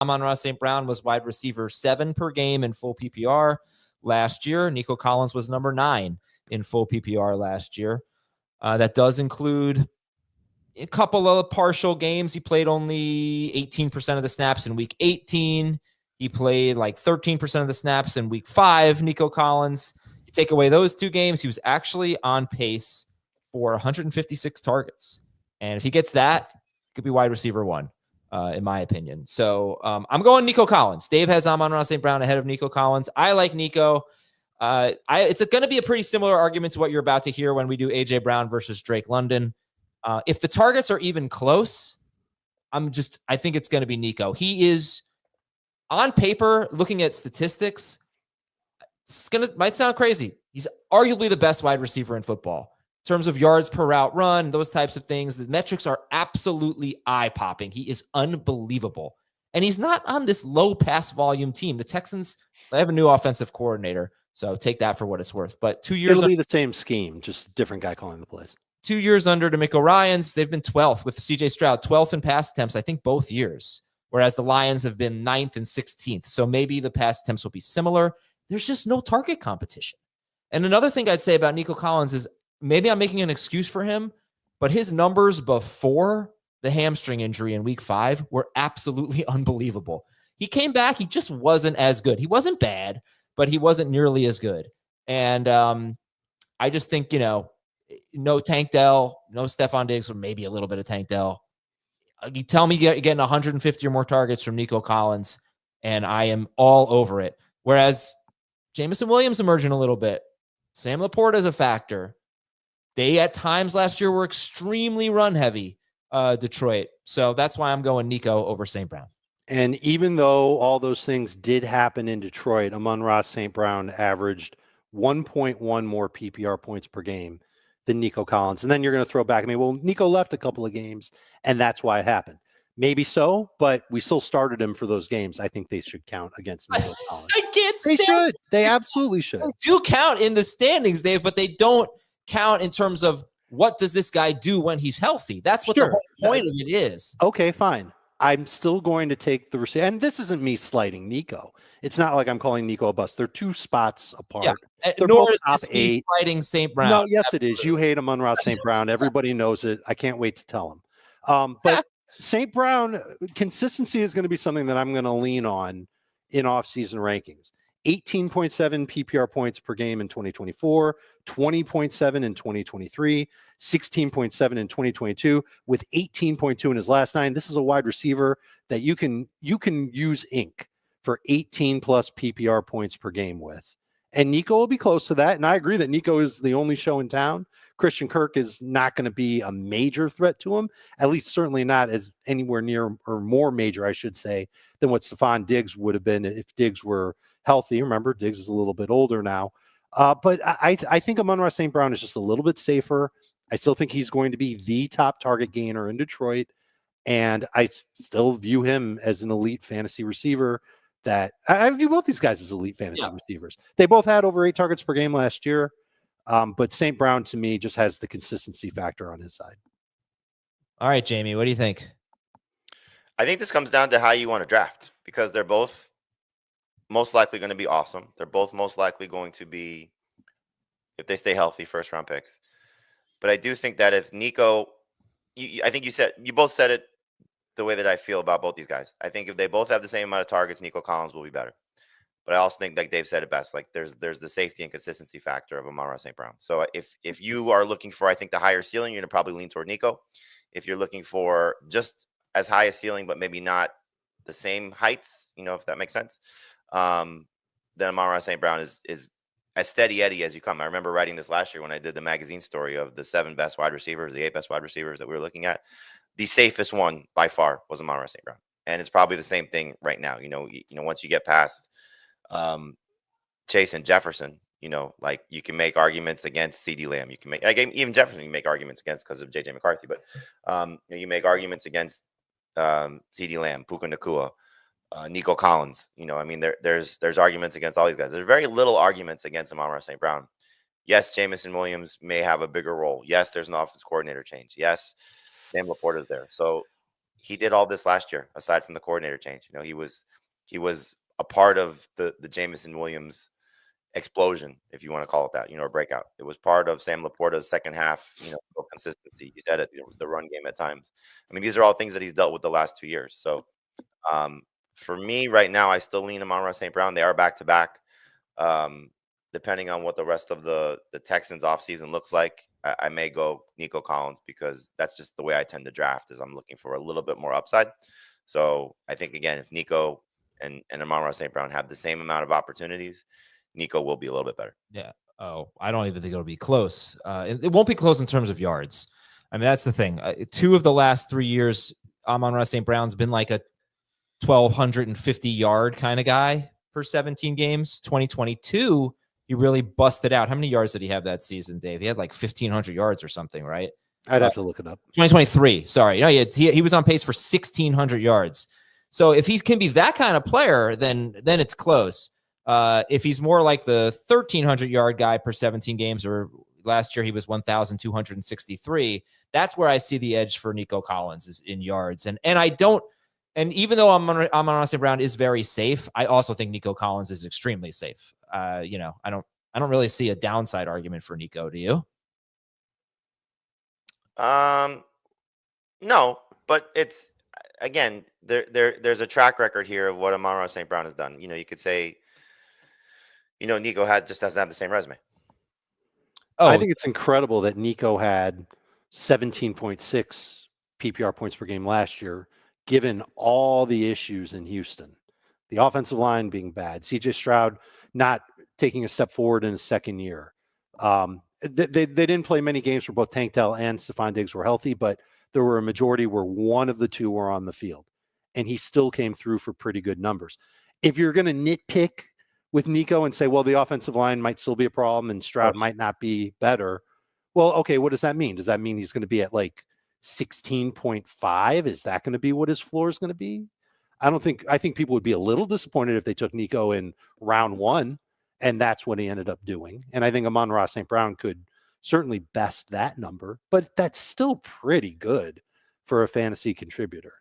Amon-Ra St. Brown was wide receiver 7 per game in full PPR last year. Nico Collins was number 9 in full PPR last year. That does include a couple of partial games. He played only 18% of the snaps in week 18. He played like 13% of the snaps in week 5, Nico Collins. You take away those 2 games, he was actually on pace for 156 targets. And if he gets that, he could be wide receiver 1, in my opinion. So I'm going Nico Collins. Dave has Amon-Ra St. Brown ahead of Nico Collins. I like Nico. It's going to be a pretty similar argument to what you're about to hear when we do A.J. Brown versus Drake London. If the targets are even close, I think it's going to be Nico. He is, on paper, looking at statistics, might sound crazy. He's arguably the best wide receiver in football. In terms of yards per route run, those types of things, the metrics are absolutely eye-popping. He is unbelievable. And he's not on this low pass volume team. The Texans, they have a new offensive coordinator, so take that for what it's worth. But 2 years... It'll be the same scheme, just a different guy calling the plays. 2 years under DeMeco Ryans, they've been 12th with C.J. Stroud, 12th in pass attempts, I think both years, whereas the Lions have been 9th and 16th. So maybe the pass attempts will be similar. There's just no target competition. And another thing I'd say about Nico Collins is maybe I'm making an excuse for him, but his numbers before the hamstring injury in week 5 were absolutely unbelievable. He came back. He just wasn't as good. He wasn't bad, but he wasn't nearly as good. And I just think, no Tank Dell, no Stephon Diggs, or maybe a little bit of Tank Dell. You tell me you're getting 150 or more targets from Nico Collins, and I am all over it. Whereas Jameson Williams emerging a little bit. Sam Laporta is a factor. They, at times last year, were extremely run-heavy, Detroit. So that's why I'm going Nico over St. Brown. And even though all those things did happen in Detroit, Amon-Ra St. Brown averaged 1.1 more PPR points per game than Nico Collins. And then you're going to throw back at me, well, Nico left a couple of games, and that's why it happened. Maybe so, but we still started him for those games. I think they should count against Nico Collins. I can't They should. They absolutely should. They do count in the standings, Dave, but they don't count in terms of what does this guy do when he's healthy. That's what the whole point of it is. Okay, fine. I'm still going to take the receiver. And this isn't me slighting Nico. It's not like I'm calling Nico a bust. They're 2 spots apart. Yeah. They're Nor both is top this me 8. slighting St. Brown. No, yes, Absolutely. It is. You hate Amon-Ra St. Brown. Everybody knows it. I can't wait to tell him. But St. Brown, consistency is going to be something that I'm going to lean on in off-season rankings. 18.7 PPR points per game in 2024, 20.7 in 2023, 16.7 in 2022, with 18.2 in his last 9. This is a wide receiver that you can use ink for 18 plus PPR points per game with. And Nico will be close to that. And I agree that Nico is the only show in town. Christian Kirk is not going to be a major threat to him, at least certainly not as anywhere near or more major, I should say, than what Stephon Diggs would have been if Diggs were healthy. Remember, Diggs is a little bit older now. But I think Amon-Ra St. Brown is just a little bit safer. I still think he's going to be the top target gainer in Detroit. And I still view him as an elite fantasy receiver. That I view both these guys as elite fantasy receivers. They both had over 8 targets per game last year. But St. Brown, to me, just has the consistency factor on his side. All right, Jamie, what do you think? I think this comes down to how you want to draft, because they're both most likely going to be awesome. They're both most likely going to be, if they stay healthy, first-round picks. But I do think that if Nico, I think you both said it the way that I feel about both these guys. I think if they both have the same amount of targets, Nico Collins will be better. But I also think, like Dave said it best, like there's the safety and consistency factor of Amon-Ra St. Brown. So if you are looking for, I think, the higher ceiling, you're going to probably lean toward Nico. If you're looking for just as high a ceiling, but maybe not the same heights, if that makes sense, then Amon-Ra St. Brown is as steady Eddie as you come. I remember writing this last year when I did the magazine story of the 7 best wide receivers, the 8 best wide receivers that we were looking at. The safest one by far was Amon-Ra St. Brown. And it's probably the same thing right now. Once you get past Chase and Jefferson, like you can make arguments against CeeDee Lamb. You can make, even Jefferson, you can make arguments against because of JJ McCarthy, but you make arguments against CeeDee Lamb, Puka Nacua, Nico Collins. There's arguments against all these guys. There's very little arguments against Amon-Ra St. Brown. Yes, Jameson Williams may have a bigger role. Yes, there's an offense coordinator change. Yes, Sam Laporta is there. So he did all this last year, aside from the coordinator change. You know, he was a part of the Jameson Williams explosion, if you want to call it that, you know, or breakout. It was part of Sam Laporta's second half, you know, consistency. You said it, you know, the run game at times. I mean, these are all things that he's dealt with the last 2 years. So for me right now, I still lean Amon-Ra St. Brown. They are back to back. Depending on what the rest of the Texans offseason looks like, I may go Nico Collins, because that's just the way I tend to draft, is I'm looking for a little bit more upside. So I think, again, if Nico and Amon-Ra St. Brown have the same amount of opportunities, Nico will be a little bit better. Yeah. Oh, I don't even think it'll be close. It won't be close in terms of yards. I mean, that's the thing. 2 of the last 3 years, Amon-Ra St. Brown's been like a 1,250 yard kind of guy per 17 games. 2022, he really busted out. How many yards did he have that season, Dave? He had like 1,500 yards or something, right? I'd have to look it up. 2023. Sorry. Yeah, he was on pace for 1,600 yards. So if he can be that kind of player, then it's close. If he's more like the 1,300 yard guy per 17 games, or last year he was 1,263, that's where I see the edge for Nico Collins, is in yards. And I don't, and even though Amon-Ra St. Brown is very safe, I also think Nico Collins is extremely safe. You know, I don't really see a downside argument for Nico. Do you? No, but it's, again, there's a track record here of what Amon-Ra St. Brown has done. You know, you could say, you know, Nico just doesn't have the same resume. Oh, I think it's incredible that Nico had 17.6 PPR points per game last year, given all the issues in Houston. The offensive line being bad, CJ Stroud not taking a step forward in his second year. They didn't play many games where both Tank Dell and Stephon Diggs were healthy, but there were a majority where one of the two were on the field, and he still came through for pretty good numbers. If you're going to nitpick with Nico and say, well, the offensive line might still be a problem and Stroud might not be better, well, okay, what does that mean? Does that mean he's going to be at like 16.5? Is that going to be what his floor is going to be? I think people would be a little disappointed if they took Nico in round 1, and that's what he ended up doing. And I think Amon-Ra St. Brown could certainly best that number, but that's still pretty good for a fantasy contributor.